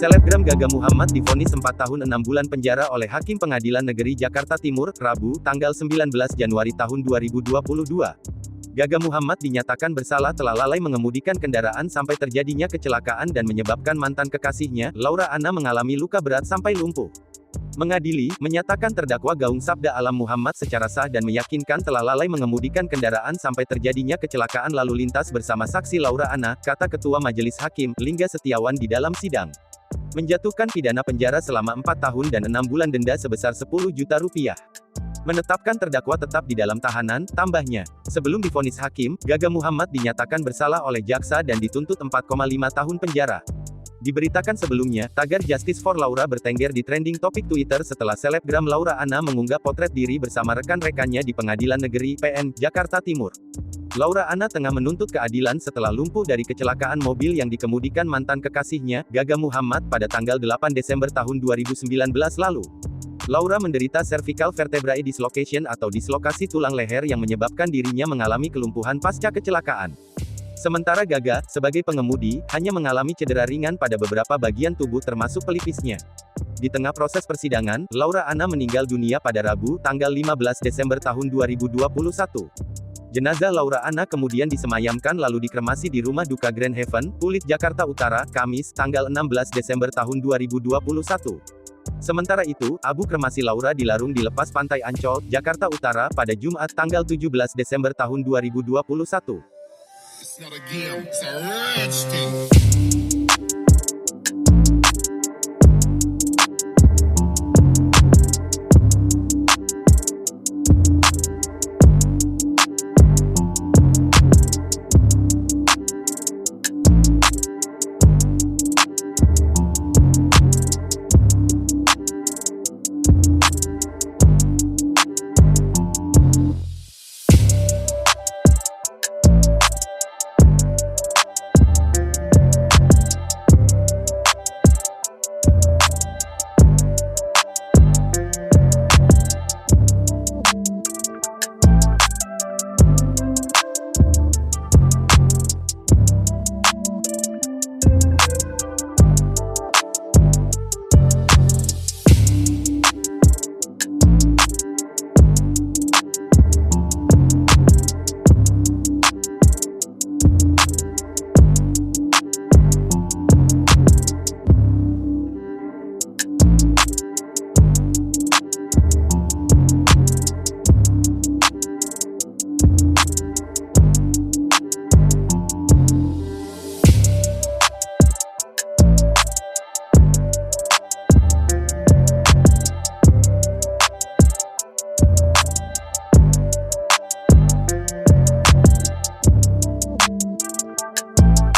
Selebgram Gaga Muhammad divonis 4 tahun 6 bulan penjara oleh Hakim Pengadilan Negeri Jakarta Timur, Rabu, tanggal 19 Januari tahun 2022. Gaga Muhammad dinyatakan bersalah telah lalai mengemudikan kendaraan sampai terjadinya kecelakaan dan menyebabkan mantan kekasihnya, Laura Anna mengalami luka berat sampai lumpuh. Mengadili, menyatakan terdakwa Gaung Sabda Alam Muhammad secara sah dan meyakinkan telah lalai mengemudikan kendaraan sampai terjadinya kecelakaan lalu lintas bersama saksi Laura Anna, kata Ketua Majelis Hakim, Lingga Setiawan di dalam sidang. Menjatuhkan pidana penjara selama 4 tahun dan 6 bulan denda sebesar 10 juta rupiah. Menetapkan terdakwa tetap di dalam tahanan, tambahnya. Sebelum divonis hakim, Gaga Muhammad dinyatakan bersalah oleh jaksa dan dituntut 4,5 tahun penjara. Diberitakan sebelumnya, tagar Justice for Laura bertengger di trending topik Twitter setelah selebgram Laura Anna mengunggah potret diri bersama rekan-rekannya di Pengadilan Negeri PN, Jakarta Timur. Laura Anna tengah menuntut keadilan setelah lumpuh dari kecelakaan mobil yang dikemudikan mantan kekasihnya, Gaga Muhammad, pada tanggal 8 Desember tahun 2019 lalu. Laura menderita cervical vertebrae dislocation atau dislokasi tulang leher yang menyebabkan dirinya mengalami kelumpuhan pasca kecelakaan. Sementara Gaga, sebagai pengemudi, hanya mengalami cedera ringan pada beberapa bagian tubuh termasuk pelipisnya. Di tengah proses persidangan, Laura Anna meninggal dunia pada Rabu, tanggal 15 Desember tahun 2021. Jenazah Laura Anna kemudian disemayamkan lalu dikremasi di Rumah Duka Grand Haven, Pulit, Jakarta Utara, Kamis, tanggal 16 Desember tahun 2021. Sementara itu, abu kremasi Laura dilarung di lepas pantai Ancol, Jakarta Utara, pada Jumat, tanggal 17 Desember tahun 2021. It's not a game, it's a rich thing.